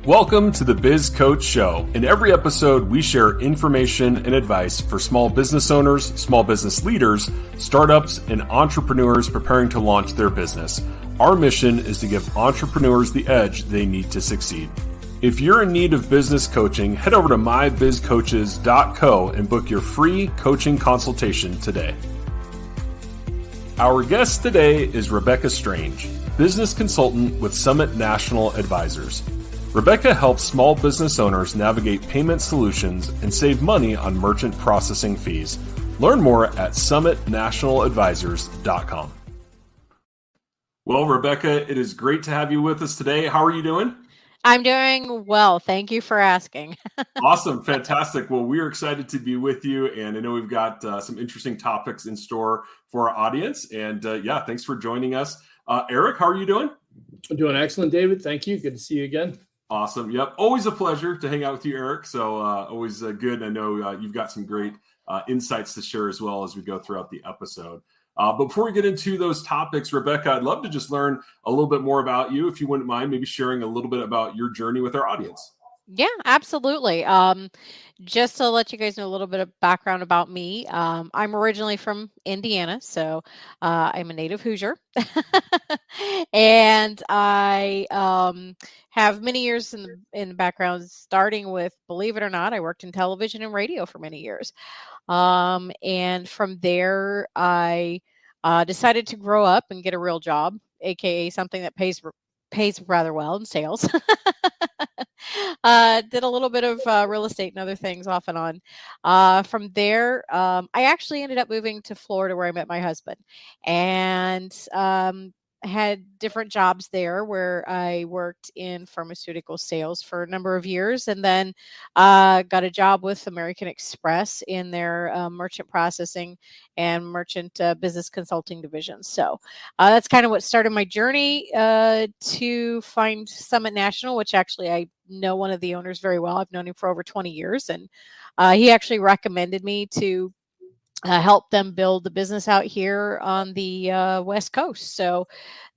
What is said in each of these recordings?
Welcome to the Biz Coach Show. In every episode, we share information and advice for small business owners, small business leaders, startups, and entrepreneurs preparing to launch their business. Our mission is to give entrepreneurs the edge they need to succeed. If you're in need of business coaching, head over to mybizcoaches.co and book your free coaching consultation today. Our guest today is Rebecca Strange, business consultant with Summit National Advisors. Rebecca helps small business owners navigate payment solutions and save money on merchant processing fees. Learn more at summitnationaladvisors.com. Well, Rebecca, it is great to have you with us today. How are you doing? I'm doing well. Thank you for asking. Awesome. Fantastic. Well, we're excited to be with you. And I know we've got some interesting topics in store for our audience. And thanks for joining us. Eric, how are you doing? I'm doing excellent, David. Thank you. Good to see you again. Awesome. Yep. Always a pleasure to hang out with you, Eric. So always good. I know you've got some great insights to share as well as we go throughout the episode. But before we get into those topics, Rebecca, I'd love to just learn a little bit more about you, if you wouldn't mind maybe sharing a little bit about your journey with our audience. Yeah, absolutely. Just to let you guys know a little bit of background about me, I'm originally from Indiana, so I'm a native Hoosier. And I have many years in the background, starting with, believe it or not, I worked in television and radio for many years. And from there, I decided to grow up and get a real job, aka something that pays rather well in sales. Did a little bit of real estate and other things off and on. From there, I actually ended up moving to Florida, where I met my husband, and had different jobs there where I worked in pharmaceutical sales for a number of years, and then got a job with American Express in their merchant processing and merchant business consulting divisions. So that's kind of what started my journey to find Summit National, which actually I know one of the owners very well. I've known him for over 20 years, and he actually recommended me to help them build the business out here on the West Coast. So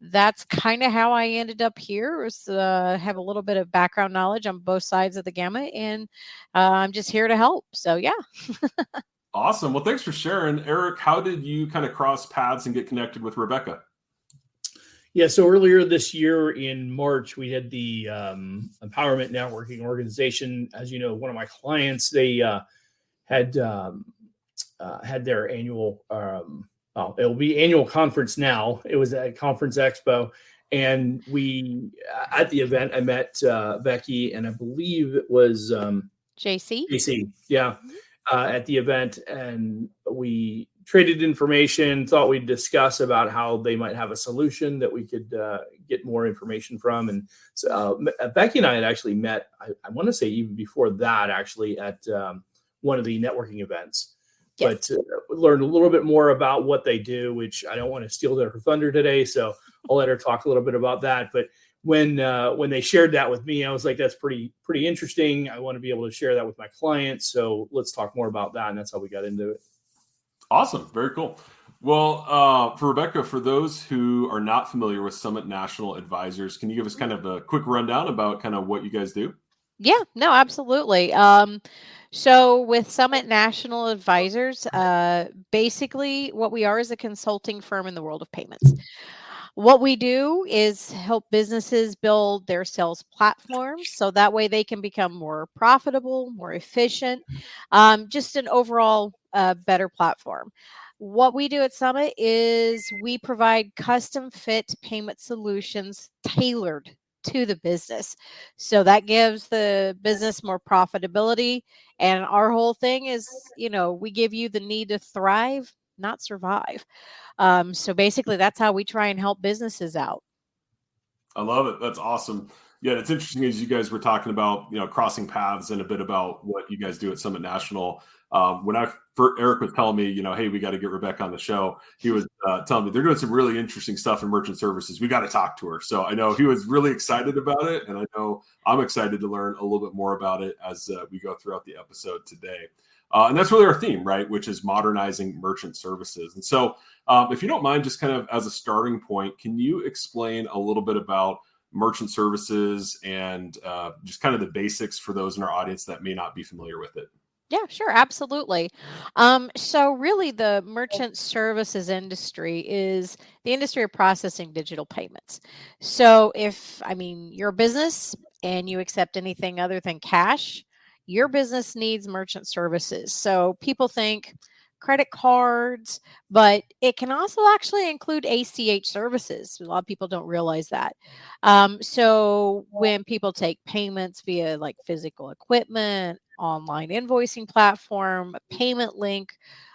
that's kind of how I ended up here. Have a little bit of background knowledge on both sides of the gamut, and I'm just here to help. So yeah. Awesome. Well, thanks for sharing. Eric, how did you kind of cross paths and get connected with Rebecca? Yeah, so earlier this year in March, we had the Empowerment Networking Organization. As you know, one of my clients, they had their annual, it'll be annual conference now. It was at Conference Expo. And we, at the event, I met Becky, and I believe it was JC. Yeah. At the event, and we traded information, thought we'd discuss about how they might have a solution that we could get more information from. And so Becky and I had actually met, I want to say even before that, actually at one of the networking events. Yes. But learned a little bit more about what they do, which I don't want to steal their thunder today, so I'll let her talk a little bit about that. But when they shared that with me, I was like, that's pretty interesting. I want to be able to share that with my clients. So let's talk more about that. And that's how we got into it. Awesome. Very cool. Well, for Rebecca, for those who are not familiar with Summit National Advisors, can you give us kind of a quick rundown about kind of what you guys do? Yeah, no, absolutely. So with Summit National Advisors, basically what we are is a consulting firm in the world of payments. What we do is help businesses build their sales platforms so that way they can become more profitable, more efficient, just an overall better platform. What we do at Summit is we provide custom fit payment solutions tailored to the business. So that gives the business more profitability. And our whole thing is, we give you the need to thrive, not survive. So basically that's how we try and help businesses out. I love it. That's awesome. Yeah, it's interesting as you guys were talking about, crossing paths and a bit about what you guys do at Summit National. When Eric was telling me, hey, we got to get Rebecca on the show, he was telling me they're doing some really interesting stuff in merchant services. We got to talk to her. So I know he was really excited about it, and I know I'm excited to learn a little bit more about it as we go throughout the episode today. And that's really our theme, right, which is modernizing merchant services. And so if you don't mind, just kind of as a starting point, can you explain a little bit about merchant services and just kind of the basics for those in our audience that may not be familiar with it? Yeah, sure, absolutely. So really the merchant services industry is the industry of processing digital payments. So if, you're a business and you accept anything other than cash, your business needs merchant services. So people think credit cards, but it can also actually include ACH services. A lot of people don't realize that. So when people take payments via like physical equipment, online invoicing platform, a payment link,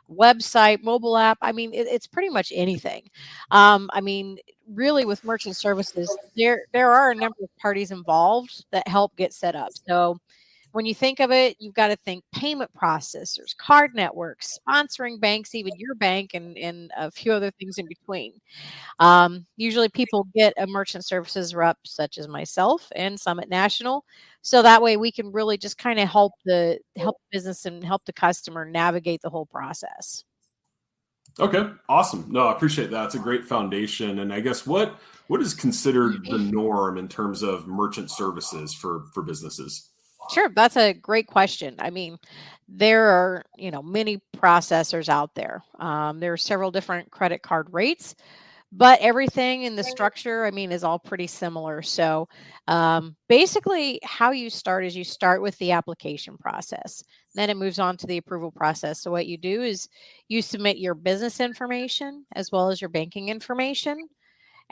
website, mobile app. It's pretty much anything. Really with merchant services, there are a number of parties involved that help get set up. So when you think of it, you've got to think payment processors, card networks, sponsoring banks, even your bank, and a few other things in between. Usually people get a merchant services rep such as myself and Summit National. So that way we can really just kind of help the business and help the customer navigate the whole process. Okay, awesome. No, I appreciate that. It's a great foundation. And I guess what is considered the norm in terms of merchant services for businesses? Sure, that's a great question. There are, many processors out there. There are several different credit card rates, but everything in the structure, is all pretty similar. So basically how you start is you start with the application process. Then it moves on to the approval process. So what you do is you submit your business information as well as your banking information.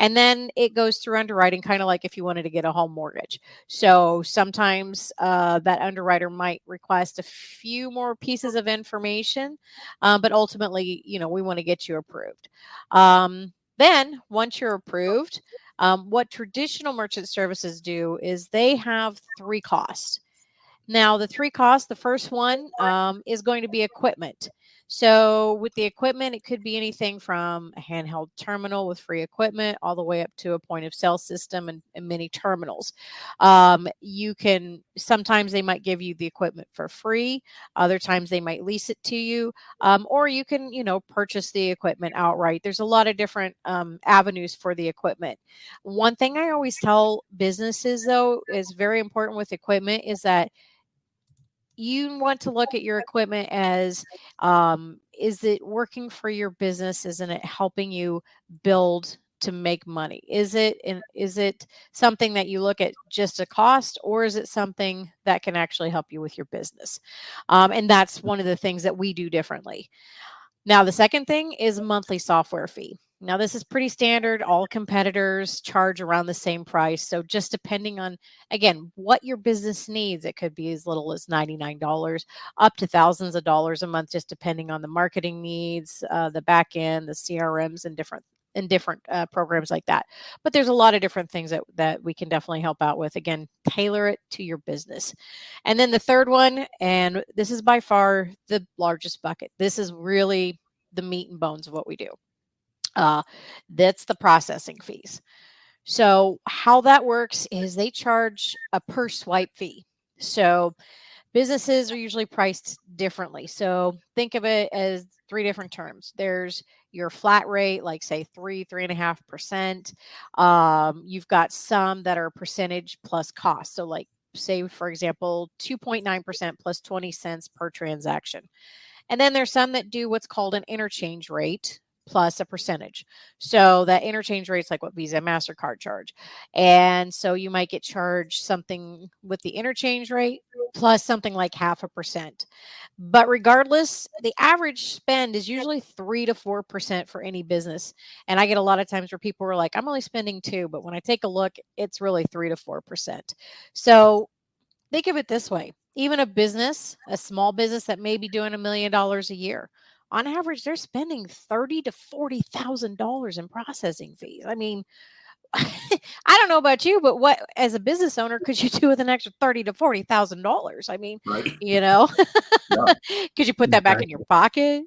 And then it goes through underwriting, kind of like if you wanted to get a home mortgage. So sometimes that underwriter might request a few more pieces of information, but ultimately, we want to get you approved. Then once you're approved, what traditional merchant services do is they have 3 costs. Now, the 3 costs, the first one is going to be equipment. So with the equipment, it could be anything from a handheld terminal with free equipment all the way up to a point of sale system and mini terminals. Sometimes they might give you the equipment for free. Other times they might lease it to you, or you can, purchase the equipment outright. There's a lot of different avenues for the equipment. One thing I always tell businesses, though, is very important with equipment is that you want to look at your equipment as, is it working for your business? Isn't it helping you build to make money? Is it something that you look at just a cost, or is it something that can actually help you with your business? And that's one of the things that we do differently. Now, the second thing is monthly software fee. Now, this is pretty standard. All competitors charge around the same price. So just depending on, again, what your business needs, it could be as little as $99 up to thousands of dollars a month, just depending on the marketing needs, the back end, the CRMs, and different programs like that. But there's a lot of different things that we can definitely help out with. Again, tailor it to your business. And then the third one, and this is by far the largest bucket. This is really the meat and bones of what we do. That's the processing fees. So how that works is they charge a per swipe fee. So businesses are usually priced differently. So think of it as 3 different terms. There's your flat rate, like say 3.5%. You've got some that are percentage plus cost. So like say, for example, 2.9% plus 20 cents per transaction. And then there's some that do what's called an interchange rate plus a percentage. So that interchange rate is like what Visa and MasterCard charge. And so you might get charged something with the interchange rate plus something like 0.5%. But regardless, the average spend is usually 3 to 4% for any business. And I get a lot of times where people are like, I'm only spending 2, but when I take a look, it's really 3 to 4%. So think of it this way. Even a small business that may be doing $1 million a year, on average, they're spending $30,000 to $40,000 in processing fees. I don't know about you, but what as a business owner could you do with an extra $30,000 to $40,000? Right. Yeah. Could you put that back in Exactly. your pocket?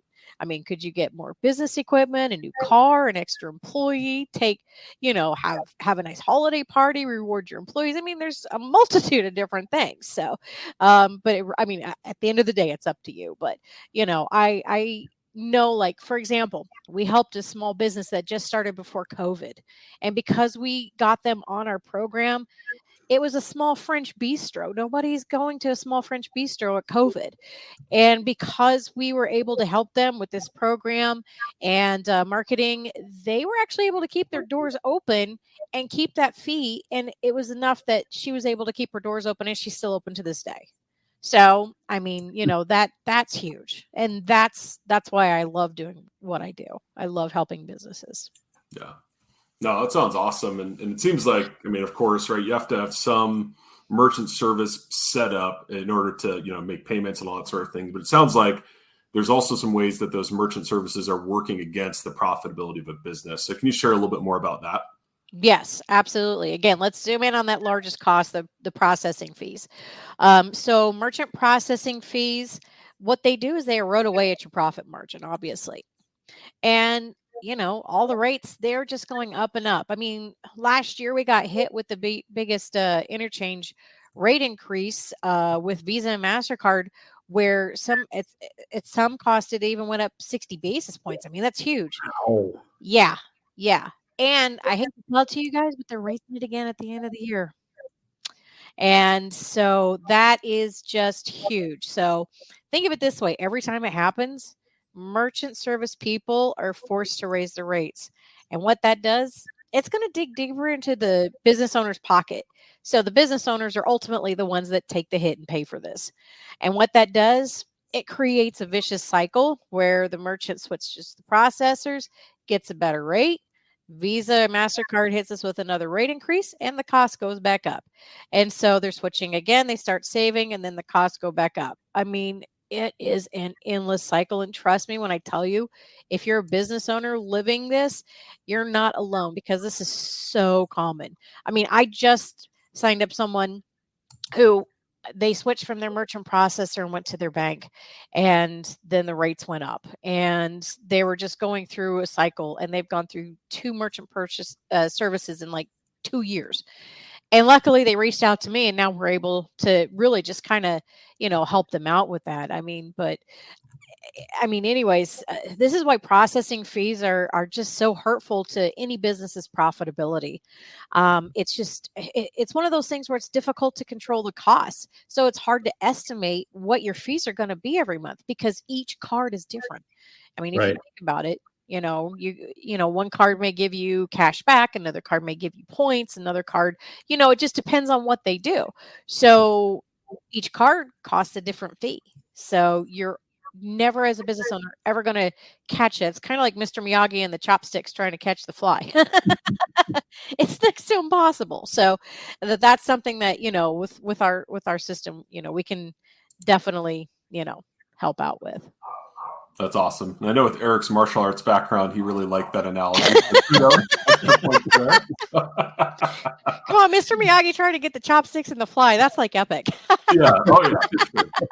Could you get more business equipment, a new car, an extra employee, have a nice holiday party, reward your employees? There's a multitude of different things. So, at the end of the day, it's up to you. But, I know, like, for example, we helped a small business that just started before COVID. And because we got them on our program, it was a small French bistro. Nobody's going to a small French bistro at COVID. And because we were able to help them with this program and marketing, they were actually able to keep their doors open and keep that fee. And it was enough that she was able to keep her doors open, and she's still open to this day. So, I mean, that's huge. And that's why I love doing what I do. I love helping businesses. Yeah. No, that sounds awesome. And it seems like, I mean, of course, right, you have to have some merchant service set up in order to, make payments and all that sort of thing. But it sounds like there's also some ways that those merchant services are working against the profitability of a business. So can you share a little bit more about that? Yes, absolutely. Again, let's zoom in on that largest cost, the processing fees. So merchant processing fees, what they do is they erode away at your profit margin, obviously. And, all the rates, they're just going up and up. I mean, last year we got hit with the biggest interchange rate increase with Visa and MasterCard, where some cost it even went up 60 basis points. I mean, that's huge. Oh, Yeah. Yeah. And I hate to tell it to you guys, but they're raising it again at the end of the year. And so that is just huge. So think of it this way. Every time it happens, merchant service people are forced to raise the rates. And what that does, it's going to dig deeper into the business owner's pocket. So the business owners are ultimately the ones that take the hit and pay for this. And what that does, it creates a vicious cycle where the merchant switches the processors, gets a better rate. Visa and MasterCard hits us with another rate increase, and the cost goes back up. And so they're switching again. They start saving, and then the costs go back up. I mean, it is an endless cycle. And trust me when I tell you, if you're a business owner living this, you're not alone, because this is so common. I mean, I just signed up someone who they switched from their merchant processor and went to their bank, and then the rates went up, and they were just going through a cycle, and they've gone through 2 merchant purchase services in like 2 years. And luckily they reached out to me, and now we're able to really just kind of, help them out with that. I mean, anyways, this is why processing fees are just so hurtful to any business's profitability. It's one of those things where it's difficult to control the costs. So it's hard to estimate what your fees are going to be every month, because each card is different. I mean, if you think about it, one card may give you cash back, another card may give you points, another card, it just depends on what they do. So each card costs a different fee. So you're never, as a business owner, ever going to catch it. It's kind of like Mr. Miyagi and the chopsticks trying to catch the fly. It's next to impossible. So that's something that, with our system, we can definitely, help out with. That's awesome. And I know with Eric's martial arts background, he really liked that analogy. Come on, Mr. Miyagi trying to get the chopsticks and the fly. That's like epic. Yeah. Oh, yeah.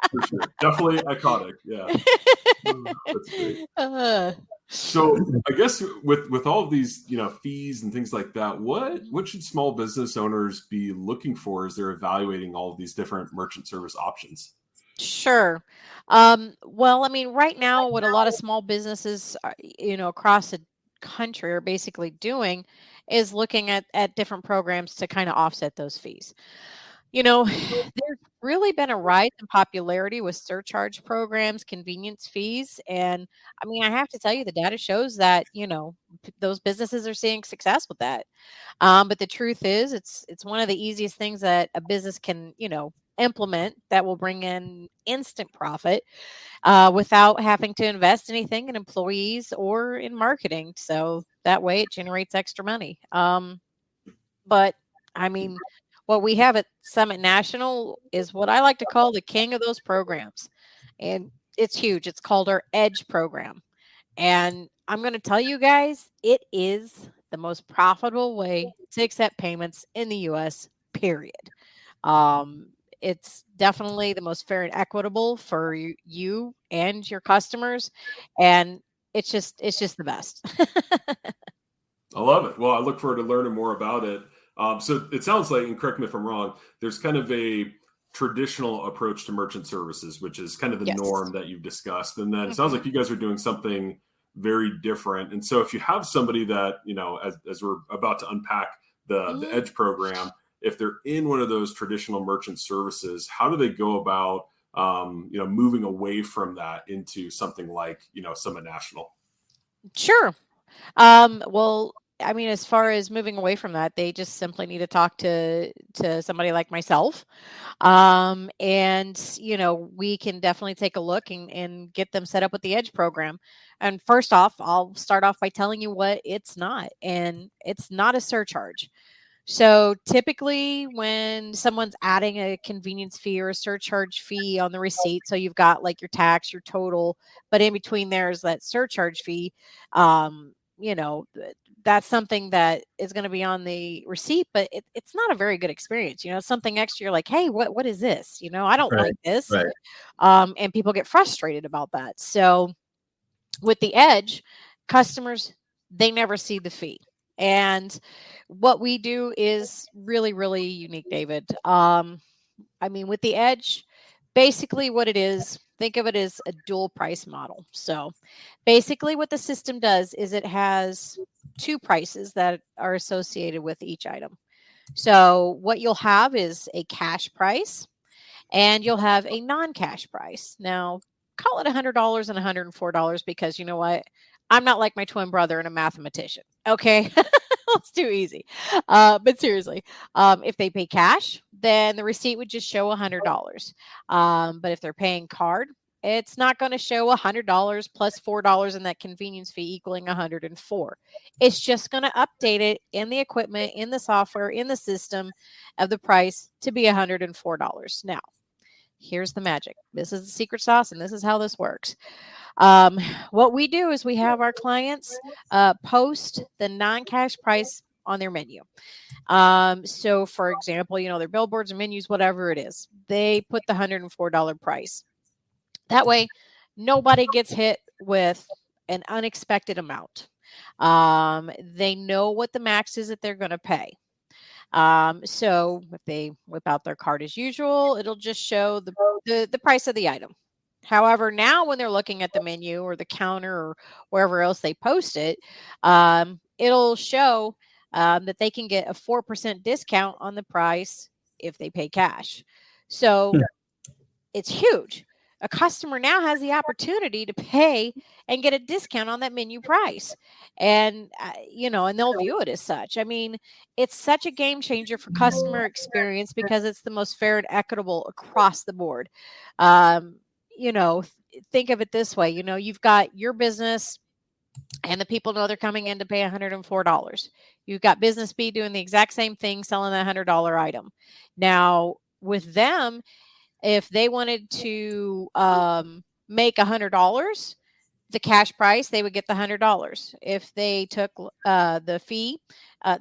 For sure. Definitely iconic. Yeah. That's great. So I guess with all of these, fees and things like that, what should small business owners be looking for as they're evaluating all of these different merchant service options? Sure. Well, I mean, right now, what a lot of small businesses, across the country are basically doing is looking at different programs to kind of offset those fees. There's really been a rise in popularity with surcharge programs, convenience fees. And I mean, I have to tell you, the data shows that, those businesses are seeing success with that. But the truth is, it's one of the easiest things that a business can, implement that will bring in instant profit without having to invest anything in employees or in marketing. So that way it generates extra money. But I mean, what we have at Summit National is what I like to call the king of those programs. And it's huge. It's called our Edge program. And I'm going to tell you guys, it is the most profitable way to accept payments in the US, period. It's definitely the most fair and equitable for you and your customers. And it's just the best. I love it. Well, I look forward to learning more about it. So it sounds like, and correct me if I'm wrong, there's kind of a traditional approach to merchant services, which is kind of the Yes. norm that you've discussed. And then it sounds like you guys are doing something very different. And so if you have somebody that, as we're about to unpack the Edge program, if they're in one of those traditional merchant services, how do they go about, moving away from that into something like, Summit National? Sure. Well, I mean, as far as moving away from that, they just simply need to talk to somebody like myself. And we can definitely take a look and get them set up with the Edge program. And first off, I'll start off by telling you what it's not. And it's not a surcharge. So typically when someone's adding a convenience fee or a surcharge fee on the receipt, so you've got like your tax, your total, but in between there's that surcharge fee, that's something that is going to be on the receipt, but it's not a very good experience. It's something extra. You're like, hey, what is this? I don't like this. Right. And people get frustrated about that. So with the Edge, customers, they never see the fee. And what we do is really, really unique, David. With the Edge, basically what it is, think of it as a dual price model. So basically what the system does is it has two prices that are associated with each item. So what you'll have is a cash price and you'll have a non-cash price. Now, call it $100 and $104 because you know what? I'm not like my twin brother and a mathematician. Okay. Let's do easy. But seriously, if they pay cash, then the receipt would just show $100. But if they're paying card, it's not going to show $100 plus $4 in that convenience fee equaling $104. It's just going to update it in the equipment, in the software, in the system of the price to be $104. Now, here's the magic. This is the secret sauce, and this is how this works. What we do is we have our clients post the non-cash price on their menu. So for example, their billboards and menus, whatever it is, they put the $104 price. That way, nobody gets hit with an unexpected amount. They know what the max is that they're going to pay. So if they whip out their card as usual, it'll just show the price of the item. However, now when they're looking at the menu or the counter or wherever else they post it, it'll show that they can get a 4% discount on the price if they pay cash. So it's huge. A customer now has the opportunity to pay and get a discount on that menu price. And, and they'll view it as such. I mean, it's such a game changer for customer experience because it's the most fair and equitable across the board. Think of it this way, you've got your business and the people know they're coming in to pay $104. You've got business B doing the exact same thing, selling that $100 item. Now with them, if they wanted to make $100, the cash price, they would get the $100. If they took the fee,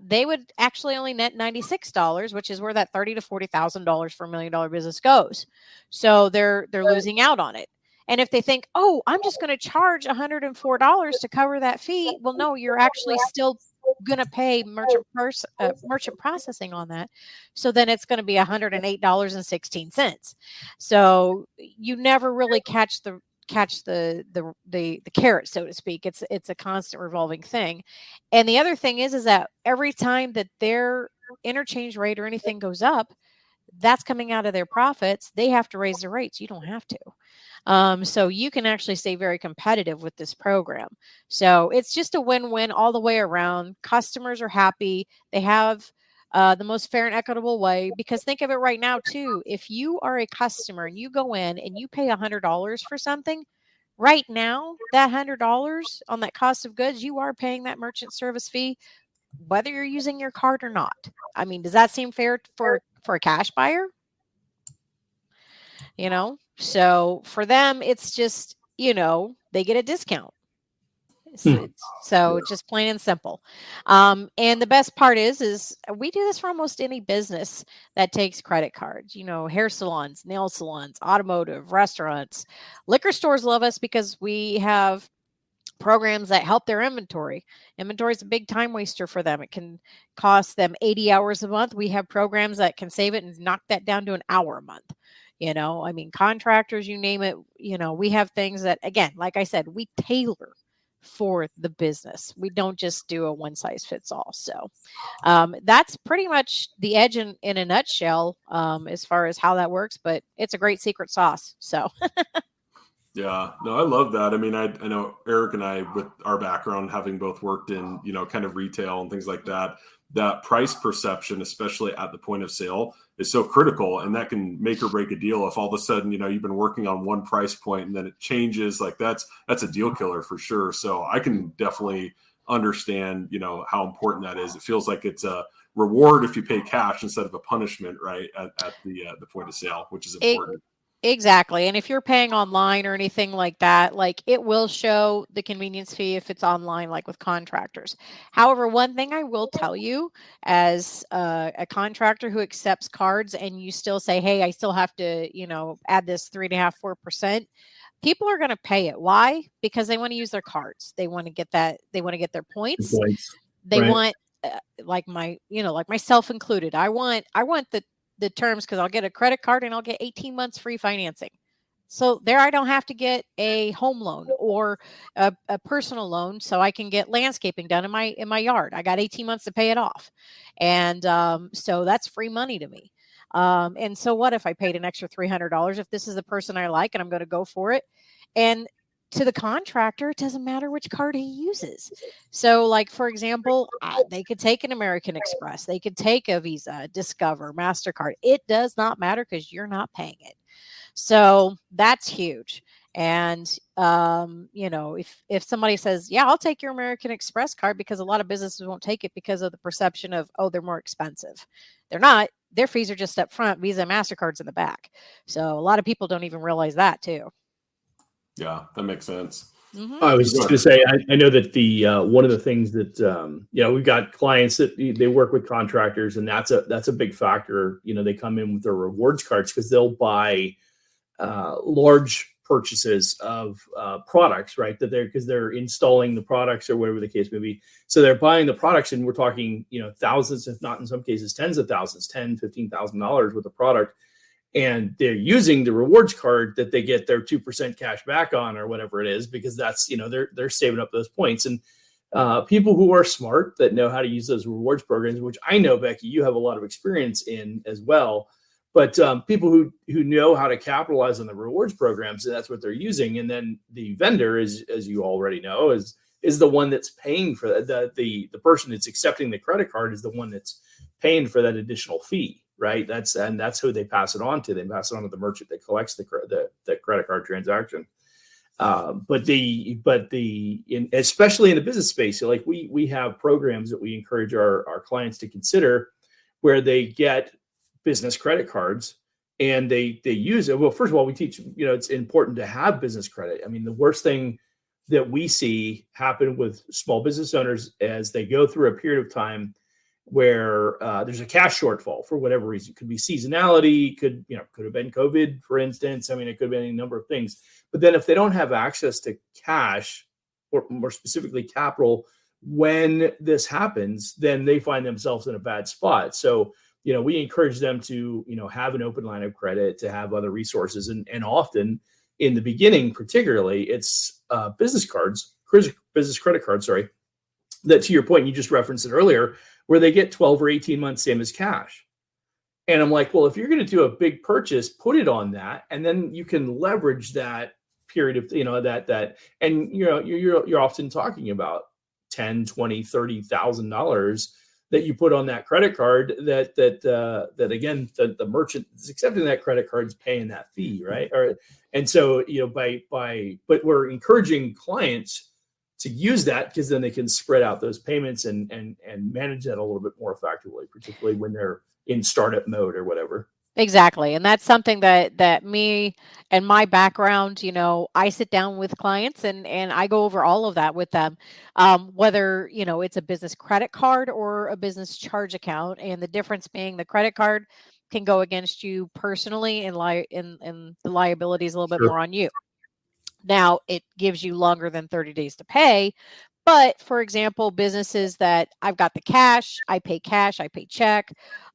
they would actually only net $96, which is where that $30,000 to $40,000 for $1 million business goes. So they're losing out on it. And if they think, oh, I'm just going to charge $104 to cover that fee, well, no, you're actually still going to pay merchant processing on that. So then it's going to be $108.16. So you never really catch the carrot, so to speak. It's a constant revolving thing. And the other thing is that every time that their interchange rate or anything goes up, that's coming out of their profits. They have to raise their rates. You don't have to. So you can actually stay very competitive with this program. So it's just a win-win all the way around. Customers are happy. They have the most fair and equitable way, because think of it right now too. If you are a customer and you go in and you pay $100 for something, right now, that $100 on that cost of goods, you are paying that merchant service fee, whether you're using your card or not. I mean, does that seem fair for a cash buyer? So for them, it's just, they get a discount. So just plain and simple. And the best part is we do this for almost any business that takes credit cards, hair salons, nail salons, automotive, restaurants, liquor stores love us because we have programs that help their inventory. Inventory is a big time waster for them. It can cost them 80 hours a month. We have programs that can save it and knock that down to an hour a month. I mean, contractors, you name it, we have things that, again, like I said, we tailor for the business. We don't just do a one size fits all. So that's pretty much the edge in a nutshell, as far as how that works, but it's a great secret sauce. So Yeah, no, I love that. I mean, I know Eric and I, with our background, having both worked in, kind of retail and things like that, that price perception, especially at the point of sale, is so critical, and that can make or break a deal. If all of a sudden, you've been working on one price point and then it changes, like that's a deal killer for sure. So I can definitely understand, how important that is. It feels like it's a reward if you pay cash instead of a punishment, right? At the point of sale, which is important. Exactly. And if you're paying online or anything like that, like it will show the convenience fee if it's online, like with contractors. However, one thing I will tell you as a contractor who accepts cards and you still say, hey, I still have to, add this 3.5%, 4%, people are going to pay it. Why? Because they want to use their cards. They want to get that. They want to get their points. They want, like myself included. I want the terms because I'll get a credit card and I'll get 18 months free financing. So there I don't have to get a home loan or a personal loan, so I can get landscaping done in my yard. I got 18 months to pay it off. And so that's free money to me. And so what if I paid an extra $300 if this is the person I like and I'm going to go for it? And to the contractor, it doesn't matter which card he uses. So, like, for example, they could take an American Express. They could take a Visa, Discover, MasterCard. It does not matter because you're not paying it. So that's huge. And, if somebody says, yeah, I'll take your American Express card, because a lot of businesses won't take it because of the perception of, oh, they're more expensive. They're not. Their fees are just up front. Visa, MasterCard's in the back. So a lot of people don't even realize that too. Yeah, that makes sense. Mm-hmm. I was just going to say, I know that the one of the things that we've got clients that they work with contractors, and that's a big factor. They come in with their rewards cards because they'll buy large purchases of products, right? Because they're installing the products or whatever the case may be. So they're buying the products, and we're talking thousands, if not in some cases tens of thousands, $10,000-$15,000 worth of product. And they're using the rewards card that they get their 2% cash back on or whatever it is, because that's, they're saving up those points. And people who are smart that know how to use those rewards programs, which I know, Becky, you have a lot of experience in as well. But people who know how to capitalize on the rewards programs, and that's what they're using. And then the vendor is, as you already know, is the one that's paying for that. The person that's accepting the credit card is the one that's paying for that additional fee. Right. That's who they pass it on to. They pass it on to the merchant that collects the credit card transaction. Especially in the business space, like we have programs that we encourage our clients to consider, where they get business credit cards and they use it. Well, first of all, we teach, it's important to have business credit. I mean, the worst thing that we see happen with small business owners as they go through a period of time where there's a cash shortfall for whatever reason. It could be seasonality, could have been COVID, for instance. I mean, it could have been any number of things. But then if they don't have access to cash, or more specifically capital, when this happens, then they find themselves in a bad spot. So, we encourage them to, have an open line of credit, to have other resources. And often in the beginning, particularly, it's business credit cards, that, to your point, you just referenced it earlier, where they get 12 or 18 months, same as cash. And I'm like, well, if you're going to do a big purchase, put it on that. And then you can leverage that period of, that, and, you're often talking about $10, $20, $30,000 that you put on that credit card that again, the merchant is accepting that credit card is paying that fee. Right. And so, but we're encouraging clients to use that, because then they can spread out those payments and manage that a little bit more effectively, particularly when they're in startup mode or whatever. Exactly. And that's something that me and my background, I sit down with clients and I go over all of that with them, whether, it's a business credit card or a business charge account. And the difference being the credit card can go against you personally, and the liability is a little bit more on you. Now, it gives you longer than 30 days to pay. But for example, businesses that I've got the cash, I pay check.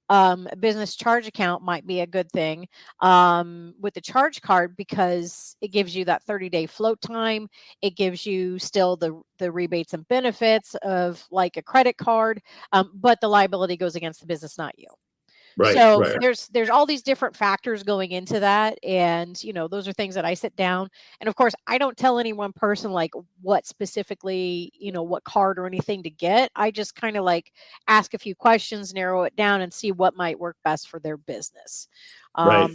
A business charge account might be a good thing with the charge card, because it gives you that 30-day float time. It gives you still the rebates and benefits of like a credit card, but the liability goes against the business, not you. Right. So Right. there's all these different factors going into that. And, those are things that I sit down. And of course, I don't tell any one person like what specifically, what card or anything to get. I just kind of like ask a few questions, narrow it down, and see what might work best for their business. Right.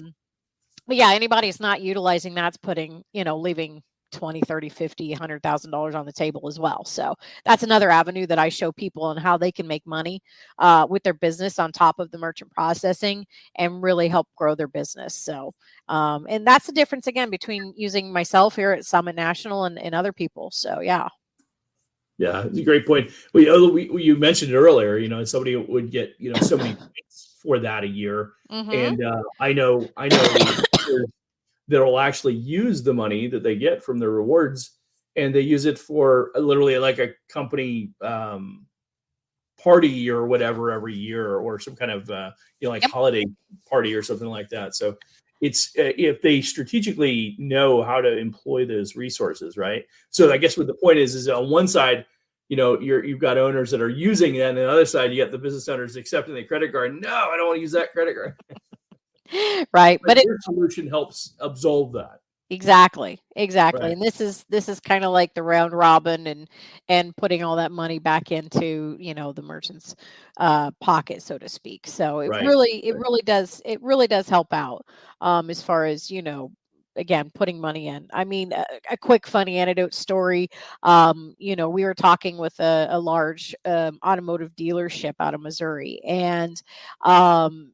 But yeah, anybody that's not utilizing that's putting, leaving 20, 30, 50, $100,000 on the table as well. So that's another avenue that I show people on how they can make money with their business on top of the merchant processing and really help grow their business. So, and that's the difference again between using myself here at Summit National and other people. So, yeah. Yeah, it's a great point. You mentioned it earlier, somebody would get, so many points for that a year. Mm-hmm. And I know that'll actually use the money that they get from their rewards, and they use it for literally like a company party or whatever every year, or some kind of holiday party or something like that. So it's if they strategically know how to employ those resources, right? So I guess what the point is on one side, you've got owners that are using it, and on the other side, you got the business owners accepting the credit card. No, I don't want to use that credit card. Right. But your solution helps absolve that. Exactly. Right. And this is kind of like the round robin and putting all that money back into, the merchant's pocket, so to speak. So it really does help out as far as, again, putting money in. I mean, a quick funny anecdote story. We were talking with a large automotive dealership out of Missouri, and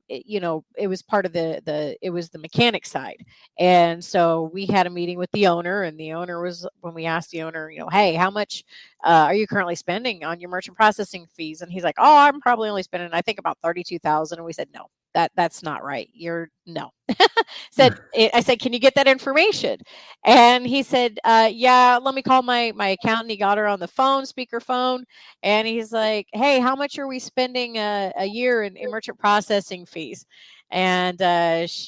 it was part of it was the mechanic side. And so we had a meeting with the owner, and the owner was, when we asked the owner, hey, how much are you currently spending on your merchant processing fees? And he's like, oh, I'm probably only spending, I think, about 32,000. And we said, no, that's not right. No. I said, can you get that information? And he said, yeah, let me call my accountant. He got her on the speakerphone. And he's like, hey, how much are we spending a year in merchant processing fees? And,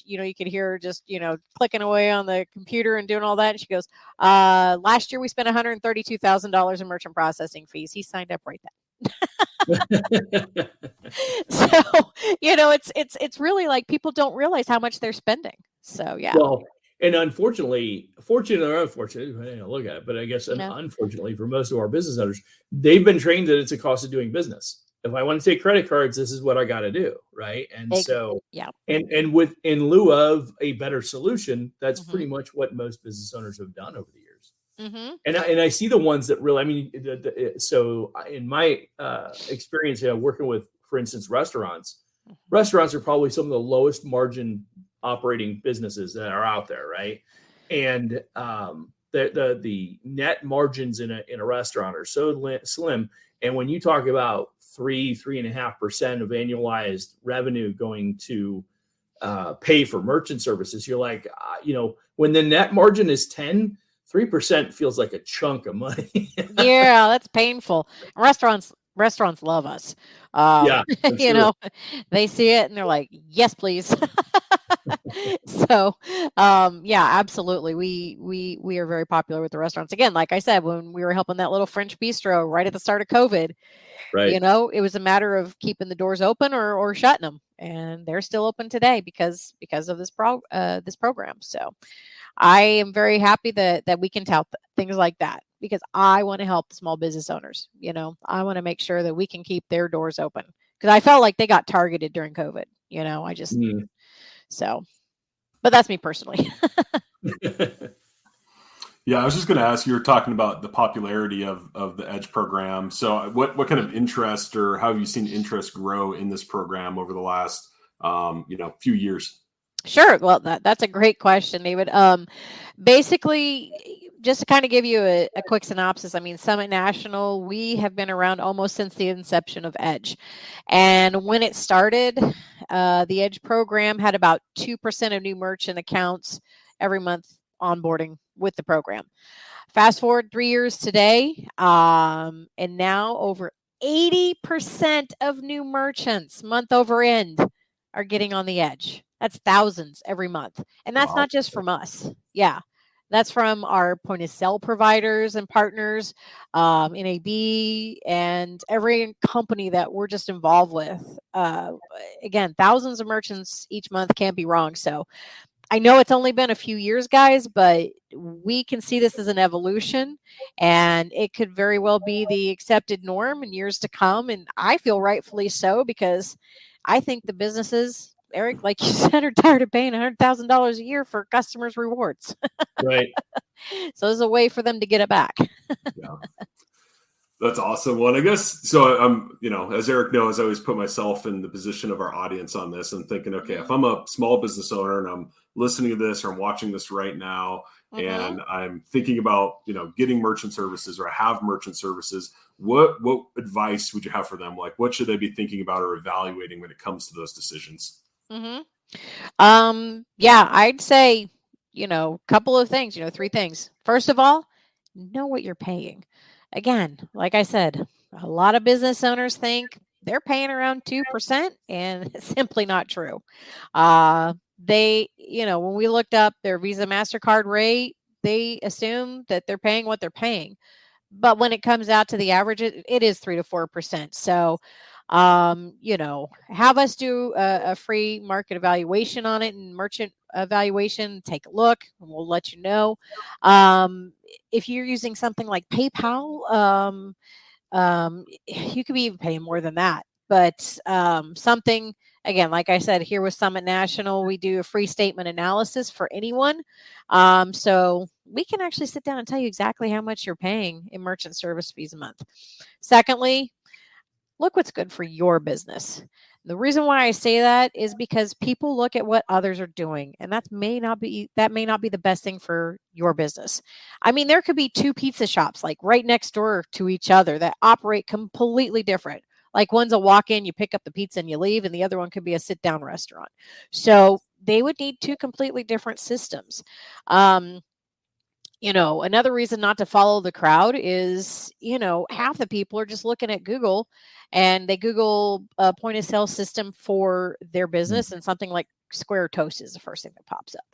you could hear her just, clicking away on the computer and doing all that. And she goes, last year we spent $132,000 in merchant processing fees. He signed up right then. So, it's really like people don't realize how much they're spending. So, yeah. Well, and unfortunately, fortunate or unfortunate, depending on look at it, but I guess unfortunately for most of our business owners, they've been trained that it's a cost of doing business. If I want to take credit cards, this is what I got to do, right? And so, yeah, and in lieu of a better solution, that's pretty much what most business owners have done over the years. Mm-hmm. And I see the ones that really, I mean, so in my experience, working with, for instance, restaurants are probably some of the lowest margin operating businesses that are out there, right? And the net margins in a restaurant are so slim. And when you talk about 3.5% of annualized revenue going to pay for merchant services, you're like, when the net margin is 3% feels like a chunk of money. Yeah, that's painful. Restaurants love us. They see it and they're like, yes, please. So, yeah, absolutely. We are very popular with the restaurants. Again, like I said, when we were helping that little French bistro right at the start of COVID, right. It was a matter of keeping the doors open or shutting them, and they're still open today because of this program. So, I am very happy that we can tout things like that, because I want to help the small business owners. I want to make sure that we can keep their doors open, because I felt like they got targeted during COVID. I just so, but that's me personally. Yeah, I was just going to ask, you were talking about the popularity of the EDGE program. So what kind of interest, or how have you seen interest grow in this program over the last, few years? Sure. Well, that's a great question, David. Basically, just to kind of give you a quick synopsis, I mean, Summit National, we have been around almost since the inception of EDGE. And when it started, the EDGE program had about 2% of new merchant accounts every month onboarding with the program. Fast forward 3 years today, and now over 80% of new merchants month over end are getting on the edge. That's thousands every month. And that's not just from us. Yeah. That's from our point of sale providers and partners, NAB, and every company that we're just involved with. Again, thousands of merchants each month, can't be wrong. So I know it's only been a few years, guys, but we can see this as an evolution, and it could very well be the accepted norm in years to come. And I feel rightfully so, because I think the businesses, Eric, like you said, are tired of paying $100,000 a year for customers' rewards. Right. So there's a way for them to get it back. Yeah. That's awesome. Well, I guess, so I'm, as Eric knows, I always put myself in the position of our audience on this and thinking, okay, if I'm a small business owner and I'm listening to this or I'm watching this right now, and I'm thinking about, getting merchant services, or I have merchant services, what advice would you have for them? Like, what should they be thinking about or evaluating when it comes to those decisions? Yeah, I'd say, couple of things, 3 things. First of all, know what you're paying. Again, like I said, a lot of business owners think they're paying around 2%, and it's simply not true. They, when we looked up their Visa MasterCard rate, they assume that they're paying what they're paying. But when it comes out to the average, it is 3 to 4%. So, have us do a free market evaluation on it and merchant evaluation. Take a look, and we'll let you know. If you're using something like PayPal, you could be even paying more than that. But something, again, like I said, here with Summit National, we do a free statement analysis for anyone. So we can actually sit down and tell you exactly how much you're paying in merchant service fees a month. Secondly, look what's good for your business. The reason why I say that is because people look at what others are doing, and that may not be the best thing for your business. I mean, there could be 2 pizza shops like right next door to each other that operate completely different. Like, one's a walk-in, you pick up the pizza and you leave, and the other one could be a sit-down restaurant. So they would need 2 completely different systems. Another reason not to follow the crowd is, half the people are just looking at Google, and they Google a point of sale system for their business, and something like Square Toast is the first thing that pops up.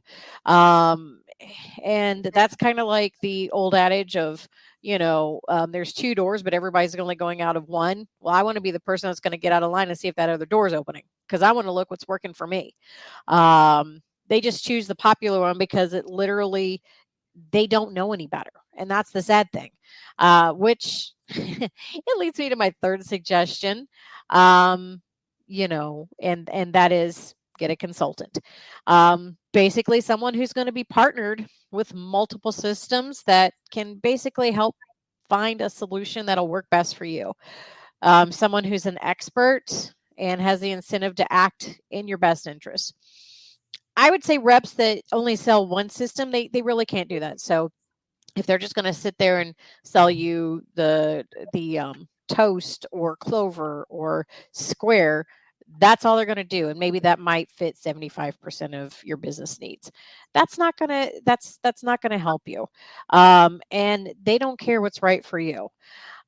And that's kind of like the old adage of, there's 2 doors, but everybody's only going out of one. Well, I want to be the person that's going to get out of line and see if that other door is opening, because I want to look what's working for me. They just choose the popular one because it literally, they don't know any better. And that's the sad thing, which it leads me to my third suggestion, and that is get a consultant. Basically someone who's going to be partnered with multiple systems that can basically help find a solution that'll work best for you. Someone who's an expert and has the incentive to act in your best interest. I would say reps that only sell one system, they really can't do that. So if they're just going to sit there and sell you the Toast or Clover or Square, that's all they're going to do, and maybe that might fit 75% of your business needs. That's not going to help you, and they don't care what's right for you.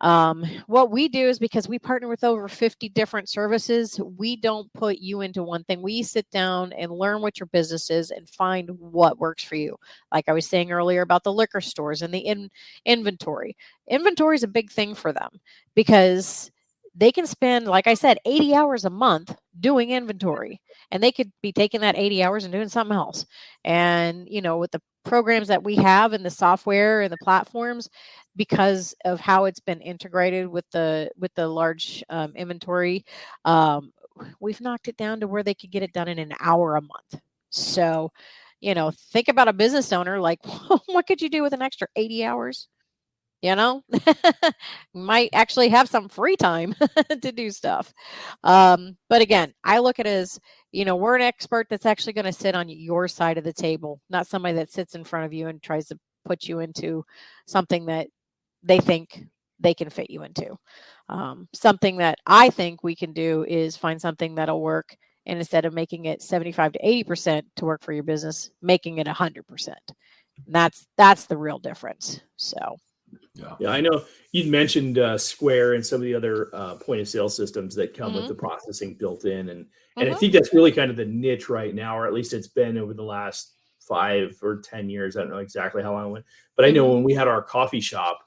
What we do is, because we partner with over 50 different services, we don't put you into one thing. We sit down and learn what your business is and find what works for you. Like I was saying earlier about the liquor stores and the inventory. Inventory is a big thing for them, because they can spend, like I said, 80 hours a month doing inventory, and they could be taking that 80 hours and doing something else. And, with the programs that we have and the software and the platforms, because of how it's been integrated with the large inventory, we've knocked it down to where they could get it done in an hour a month. So, think about a business owner, like, what could you do with an extra 80 hours? Might actually have some free time to do stuff. But again, I look at it as, we're an expert that's actually going to sit on your side of the table, not somebody that sits in front of you and tries to put you into something that they think they can fit you into. Something that I think we can do is find something that'll work, and instead of making it 75 to 80% to work for your business, making it 100%. That's the real difference. So. Yeah, I know you'd mentioned Square and some of the other point of sale systems that come with the processing built in. And I think that's really kind of the niche right now, or at least it's been over the last 5 or 10 years. I don't know exactly how long it went, but I know when we had our coffee shop,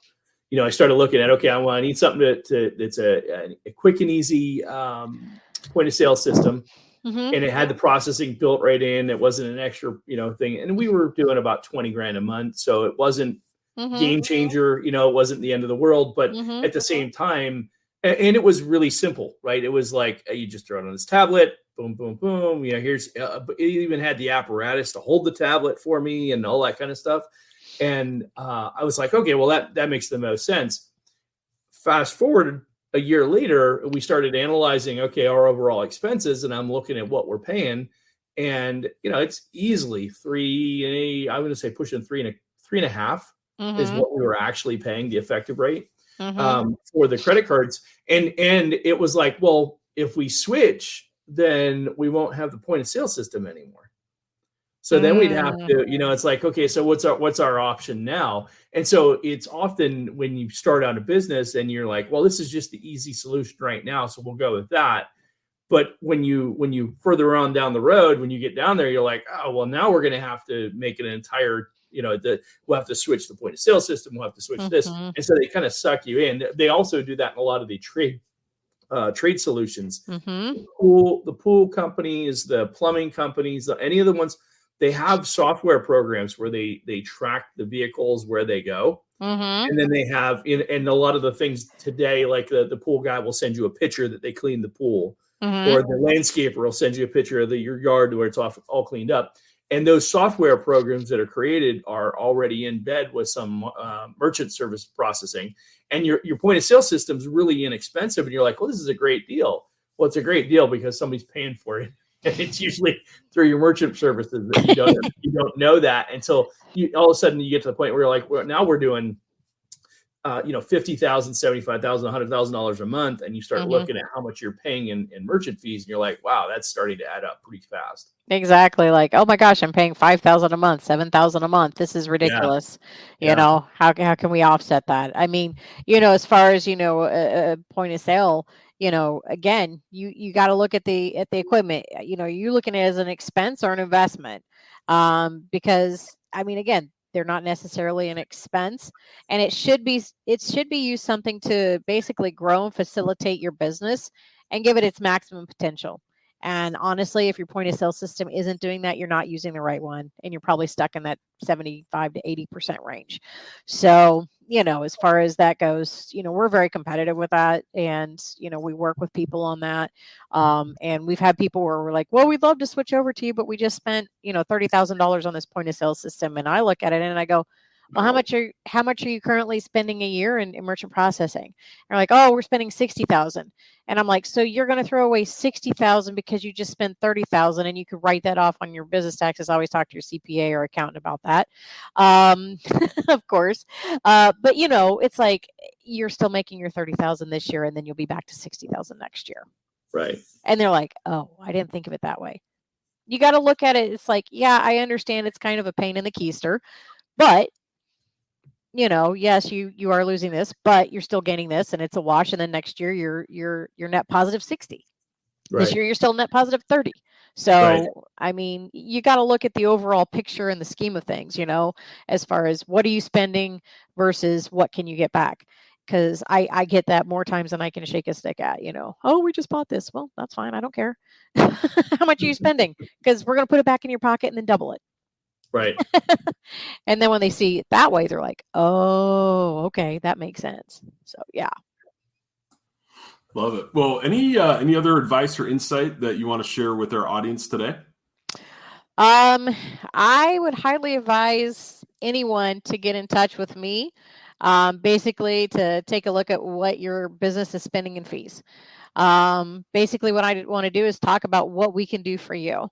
I started looking at, okay, I need something that's a quick and easy point of sale system. And it had the processing built right in. It wasn't an extra, thing. And we were doing about 20 grand a month. So it wasn't game changer, it wasn't the end of the world, but at the same time, and it was really simple, right? It was like, you just throw it on this tablet, boom, boom, boom. Here's, it even had the apparatus to hold the tablet for me and all that kind of stuff. And I was like, okay, well, that makes the most sense. Fast forward a year later, we started analyzing, okay, our overall expenses, and I'm looking at what we're paying. And, it's easily I'm going to say pushing 3.5 is what we were actually paying, the effective rate for the credit cards. And it was like, well, if we switch, then we won't have the point of sale system anymore. So then we'd have to, it's like, okay, so what's our option now? And so it's often when you start out a business and you're like, well, this is just the easy solution right now, so we'll go with that. But when you further on down the road, when you get down there, you're like, oh, well, now we're going to have to make an entire, we'll have to switch the point of sale system. We'll have to switch this. And so they kind of suck you in. They also do that in a lot of the trade solutions. The pool companies, the plumbing companies, any of the ones, they have software programs where they track the vehicles where they go. And then they have and a lot of the things today, like the pool guy will send you a picture that they cleaned the pool, or the landscaper will send you a picture of your yard where it's all cleaned up. And those software programs that are created are already in bed with some merchant service processing. And your point of sale system is really inexpensive. And you're like, well, this is a great deal. Well, it's a great deal because somebody's paying for it. And it's usually through your merchant services that you don't know that until all of a sudden you get to the point where you're like, well, now we're doing $50,000, $75,000, $100,000 a month, and you start looking at how much you're paying in merchant fees, and you're like, wow, that's starting to add up pretty fast. Exactly. Like, oh my gosh, I'm paying $5,000 a month, $7,000 a month. This is ridiculous. How can we offset that? I mean, as far as a point of sale, again, you got to look at the equipment. You're looking at it as an expense or an investment, because I mean, again, they're not necessarily an expense, and it should be used something to basically grow and facilitate your business and give it its maximum potential. And honestly, if your point of sale system isn't doing that, you're not using the right one, and you're probably stuck in that 75 to 80% range. So, as far as that goes, we're very competitive with that, and we work with people on that. And we've had people where we're like, well, we'd love to switch over to you, but we just spent $30,000 on this point of sale system, and I look at it and I go, well, how much are you currently spending a year in merchant processing? And they're like, oh, we're spending $60,000. And I'm like, so you're going to throw away $60,000 because you just spent $30,000, and you could write that off on your business taxes. Always talk to your CPA or accountant about that, of course. But it's like you're still making your $30,000 this year, and then you'll be back to $60,000 next year. Right. And they're like, oh, I didn't think of it that way. You got to look at it. It's like, yeah, I understand it's kind of a pain in the keister, but yes, you are losing this, but you're still gaining this, and it's a wash. And then next year you're net positive 60. Right. This year you're still net positive 30. So, right. I mean, you got to look at the overall picture in the scheme of things, as far as what are you spending versus what can you get back? Because I get that more times than I can shake a stick at, oh, we just bought this. Well, that's fine. I don't care. How much are you spending? Because we're going to put it back in your pocket and then double it. Right. And then when they see it that way, they're like, oh, okay, that makes sense. So, yeah. Love it. Well, any other advice or insight that you want to share with our audience today? I would highly advise anyone to get in touch with me, basically to take a look at what your business is spending in fees. Basically what I want to do is talk about what we can do for you.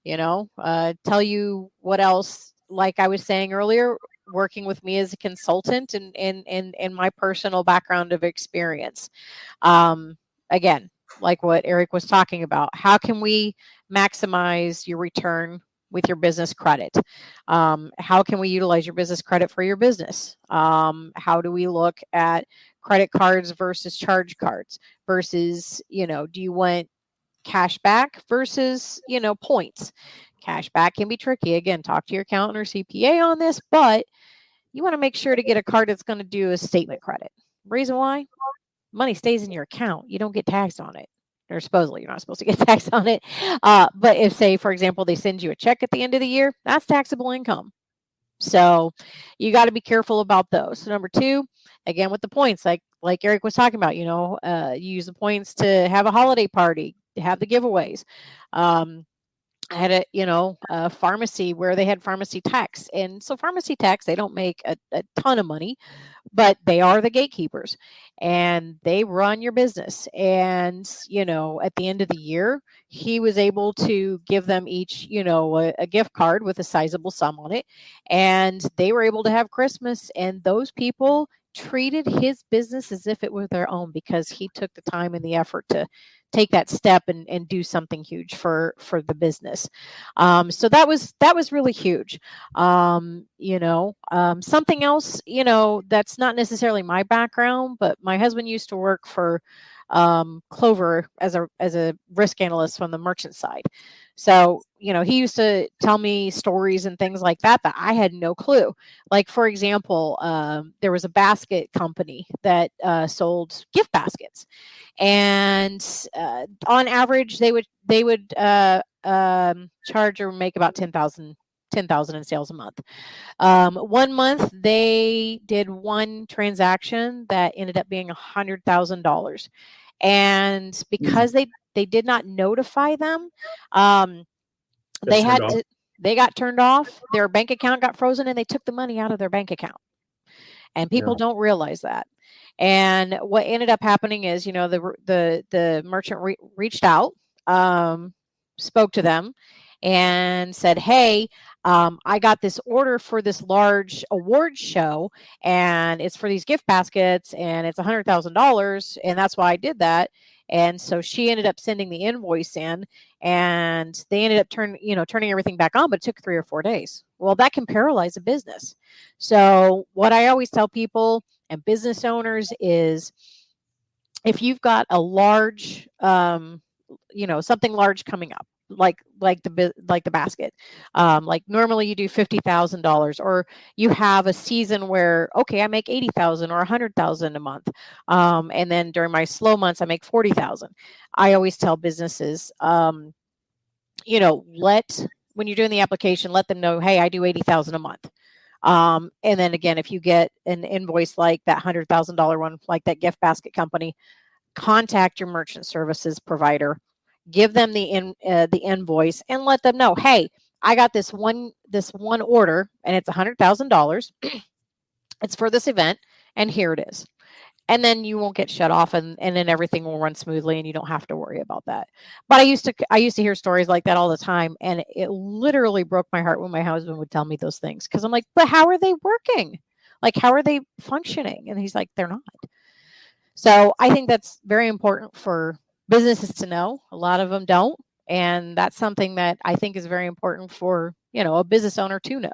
Tell you what else, like I was saying earlier, working with me as a consultant and in my personal background of experience. Again, like what Eric was talking about, how can we maximize your return with your business credit? How can we utilize your business credit for your business? How do we look at credit cards versus charge cards versus, do you want cash back versus, points? Cash back can be tricky. Again, talk to your accountant or CPA on this, but you want to make sure to get a card that's going to do a statement credit. Reason why? Money stays in your account. You don't get taxed on it. Or supposedly you're not supposed to get taxed on it. But if, say, for example, they send you a check at the end of the year, that's taxable income. So you got to be careful about those. So number two, again, with the points, like Eric was talking about, you use the points to have a holiday party, to have the giveaways. I had a pharmacy where they had pharmacy techs. And so pharmacy techs, they don't make a ton of money, but they are the gatekeepers and they run your business. And, at the end of the year, he was able to give them each, a gift card with a sizable sum on it. And they were able to have Christmas, and those people treated his business as if it were their own because he took the time and the effort to take that step and do something huge for the business. So that was really huge. Something else, that's not necessarily my background, but my husband used to work for Clover as a risk analyst from the merchant side. So, he used to tell me stories and things like that I had no clue. Like, for example, there was a basket company that sold gift baskets, and on average, they would charge or make about $10,000 in sales a month. 1 month they did one transaction that ended up being $100,000, and because they did not notify them, they got turned off. Their bank account got frozen, and they took the money out of their bank account. And people don't realize that. And what ended up happening is, the merchant reached out, spoke to them, and said, "Hey, I got this order for this large award show, and it's for these gift baskets, and it's $100,000, and that's why I did that." And so she ended up sending the invoice in, and they ended up turning everything back on, but it took 3 or 4 days. Well, that can paralyze a business. So what I always tell people and business owners is, if you've got a large, something large coming up, like the basket, like normally you do $50,000, or you have a season where, okay, I make 80,000 or 100,000 a month, and then during my slow months I make 40,000. I always tell businesses, when you're doing the application, let them know, hey, I do 80,000 a month. And then again, if you get an invoice like that $100,000 one, like that gift basket company, contact your merchant services provider, give them the invoice, and let them know, hey, I got this one order, and it's $100,000. It's for this event, and here it is. And then you won't get shut off, and then everything will run smoothly, and you don't have to worry about that. But I used to hear stories like that all the time, and it literally broke my heart when my husband would tell me those things, because I'm like, but how are they working? Like, how are they functioning? And he's like, they're not. So I think that's very important for businesses to know. A lot of them don't, and that's something that I think is very important for a business owner to know.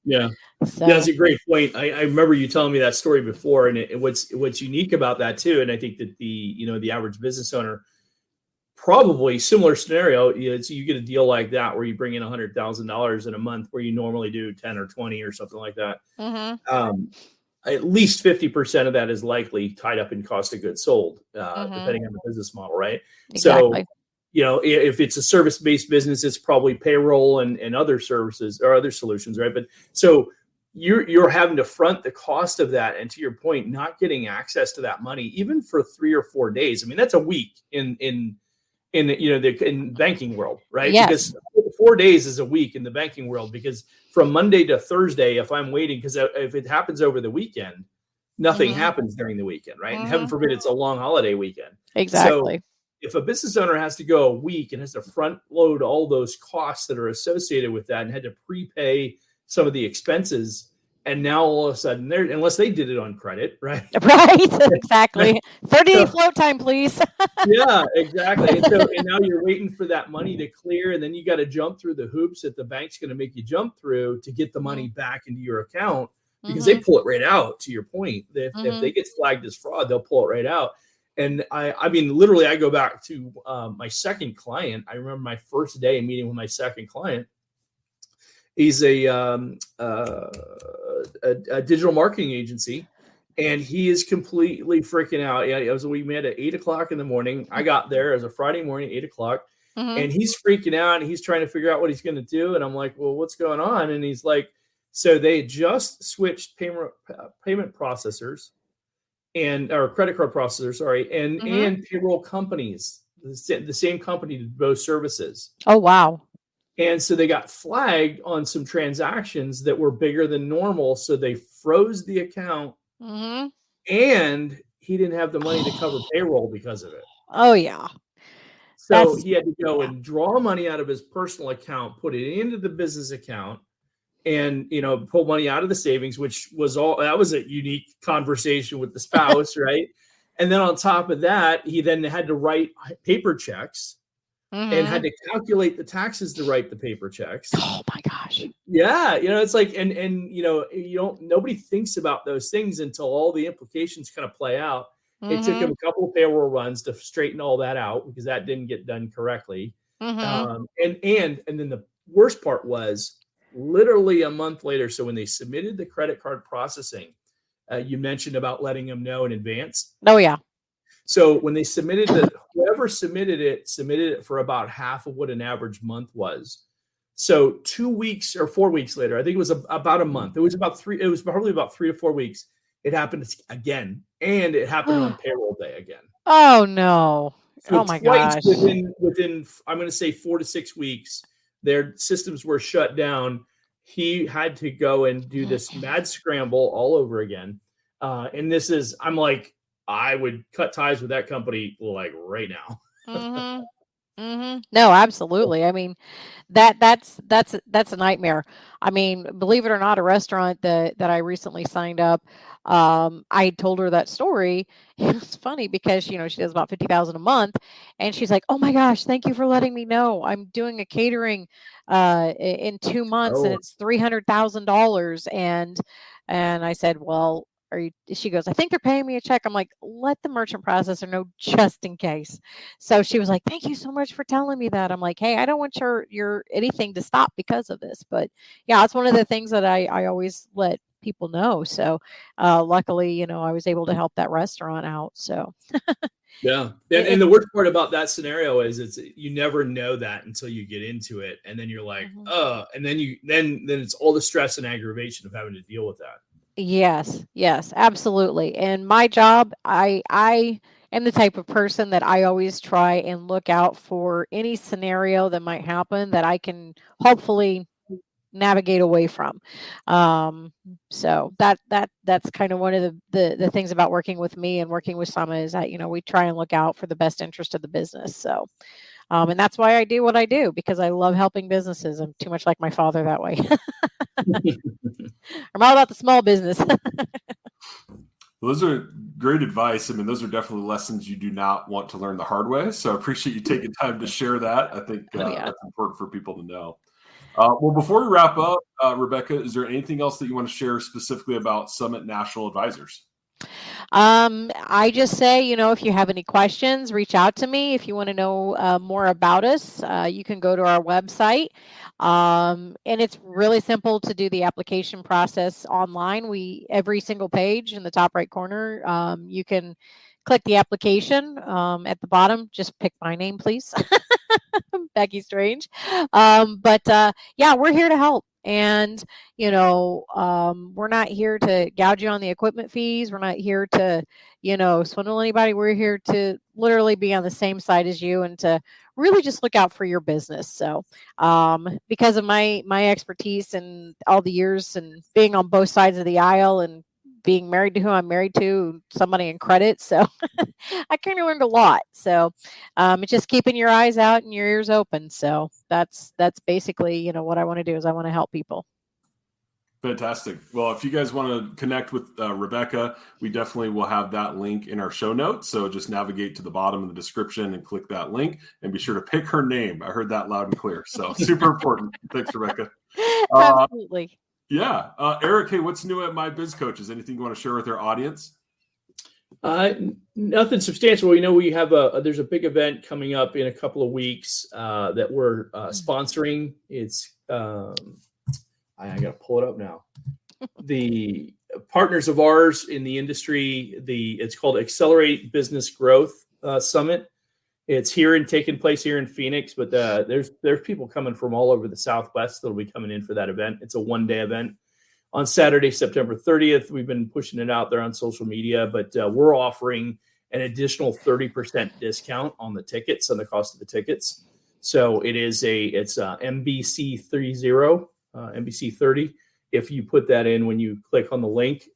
Yeah. So. Yeah, that's a great point. I remember you telling me that story before, and what's unique about that too, and I think that the average business owner, probably similar scenario, you get a deal like that where you bring in $100,000 in a month where you normally do 10 or 20 or something like that. Mm-hmm. At least 50% of that is likely tied up in cost of goods sold, depending on the business model, right? Exactly. So, if it's a service-based business, it's probably payroll and other services or other solutions, right? But so you're having to front the cost of that, and to your point, not getting access to that money even for 3 or 4 days. I mean, that's a week in the banking world, right? Yes. Because 4 days is a week in the banking world, because from Monday to Thursday, if I'm waiting, because if it happens over the weekend, nothing happens during the weekend, right? And heaven forbid it's a long holiday weekend. Exactly. So if a business owner has to go a week and has to front load all those costs that are associated with that, and had to prepay some of the expenses, And now all of a sudden, unless they did it on credit, right? Right, exactly. 30-day float time, please. Yeah, exactly. And now you're waiting for that money to clear, and then you got to jump through the hoops that the bank's going to make you jump through to get the money back into your account, because they pull it right out. To your point, if they get flagged as fraud, they'll pull it right out. And I mean, literally, I go back to my second client. I remember my first day meeting with my second client. He's a digital marketing agency, and he is completely freaking out. Yeah, we met at 8:00 in the morning. I got there. It was a Friday morning, 8:00, and he's freaking out, and he's trying to figure out what he's going to do. And I'm like, well, what's going on? And he's like, so they just switched payment processors or credit card processors, sorry, and payroll companies. The same company did both services. Oh, wow. And so they got flagged on some transactions that were bigger than normal. So they froze the account, and he didn't have the money to cover payroll because of it. Oh, yeah. So he had to go and draw money out of his personal account, put it into the business account, and, pull money out of the savings, which was that was a unique conversation with the spouse, right? And then on top of that, he then had to write paper checks. And had to calculate the taxes to write the paper checks. Oh my gosh. Yeah. It's like, and nobody thinks about those things until all the implications kind of play out. It took him a couple of payroll runs to straighten all that out, because that didn't get done correctly. And then the worst part was literally a month later. So when they submitted the credit card processing, you mentioned about letting them know in advance. Oh yeah. So when they submitted whoever submitted it for about half of what an average month was. So 2 weeks or 4 weeks later, I think it was about a month. It was probably about 3 to 4 weeks. It happened again, and it happened on payroll day again. Oh no. So oh my gosh. Within I'm going to say 4 to 6 weeks, their systems were shut down. He had to go and do this mad scramble all over again. And I'm like, I would cut ties with that company like right now. No, absolutely. I mean, that's a nightmare. I mean, believe it or not, a restaurant that I recently signed up, I told her that story. It's funny because, she does about 50,000 a month, and she's like, oh my gosh, thank you for letting me know. I'm doing a catering in 2 months, and it's $300,000. And I said, well, she goes, I think they're paying me a check. I'm like, let the merchant processor know just in case. So she was like, thank you so much for telling me that. I'm like, hey, I don't want your anything to stop because of this. But yeah, it's one of the things that I always let people know. So luckily, I was able to help that restaurant out. So yeah. And the worst part about that scenario is you never know that until you get into it. And then you're like, and then then it's all the stress and aggravation of having to deal with that. Yes, absolutely. And my job, I am the type of person that I always try and look out for any scenario that might happen that I can hopefully navigate away from. So that's kind of one of the things about working with me and working with Sama is that, we try and look out for the best interest of the business. So, and that's why I do what I do, because I love helping businesses. I'm too much like my father that way. I'm all about the small business. Well, those are great advice. I mean, those are definitely lessons you do not want to learn the hard way. So I appreciate you taking time to share that. I think that's important for people to know. Well, before we wrap up, Rebecca, is there anything else that you want to share specifically about Summit National Advisors? I just say, if you have any questions, reach out to me. If you want to know more about us, you can go to our website. And it's really simple to do the application process online. Every single page in the top right corner, you can click the application. At the bottom, just pick my name, please. Becky Strange. But we're here to help. And, we're not here to gouge you on the equipment fees. We're not here to, swindle anybody. We're here to literally be on the same side as you and to really just look out for your business. So because of my expertise and all the years and being on both sides of the aisle and being married to who I'm married to, somebody in credit. So I kind of learned a lot. So it's just keeping your eyes out and your ears open. So that's basically, what I want to do is I want to help people. Fantastic. Well, if you guys want to connect with Rebecca, we definitely will have that link in our show notes. So just navigate to the bottom of the description and click that link, and be sure to pick her name. I heard that loud and clear. So super important. Thanks, Rebecca. Absolutely. Yeah. Eric, hey, what's new at My Biz Coaches? Anything you want to share with our audience? Nothing substantial. We have there's a big event coming up in a couple of weeks that we're sponsoring. It's I got to pull it up now. The partners of ours in the industry, it's called Accelerate Business Growth Summit. It's taking place here in Phoenix, but there's people coming from all over the Southwest that'll be coming in for that event. It's a one-day event on Saturday, September 30th. We've been pushing it out there on social media, but we're offering an additional 30% discount on the tickets, on the cost of the tickets. So it's MBC 30. MBC 30. If you put that in when you click on the link,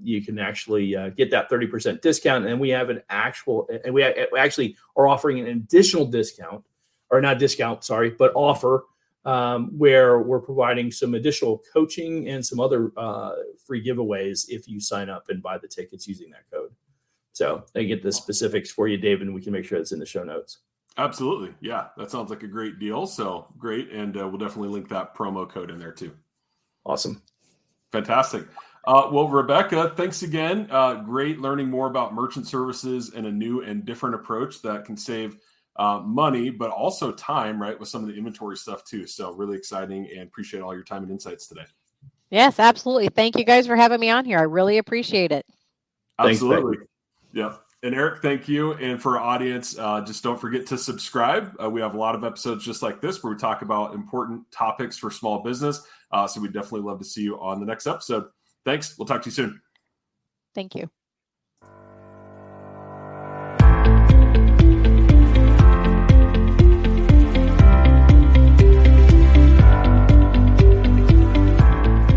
you can actually get that 30% discount. And we have we actually are offering an additional discount, or not discount, sorry, but offer where we're providing some additional coaching and some other free giveaways if you sign up and buy the tickets using that code. So I get the specifics for you, David, and we can make sure it's in the show notes. Absolutely. Yeah, that sounds like a great deal. So great. And we'll definitely link that promo code in there too. Awesome. Fantastic. Well, Rebecca, thanks again. Great learning more about merchant services and a new and different approach that can save money, but also time, right, with some of the inventory stuff too. So really exciting, and appreciate all your time and insights today. Yes, absolutely. Thank you guys for having me on here. I really appreciate it. Absolutely. Thanks, yeah. And Eric, thank you. And for our audience, just don't forget to subscribe. We have a lot of episodes just like this where we talk about important topics for small business. So we'd definitely love to see you on the next episode. Thanks. We'll talk to you soon. Thank you.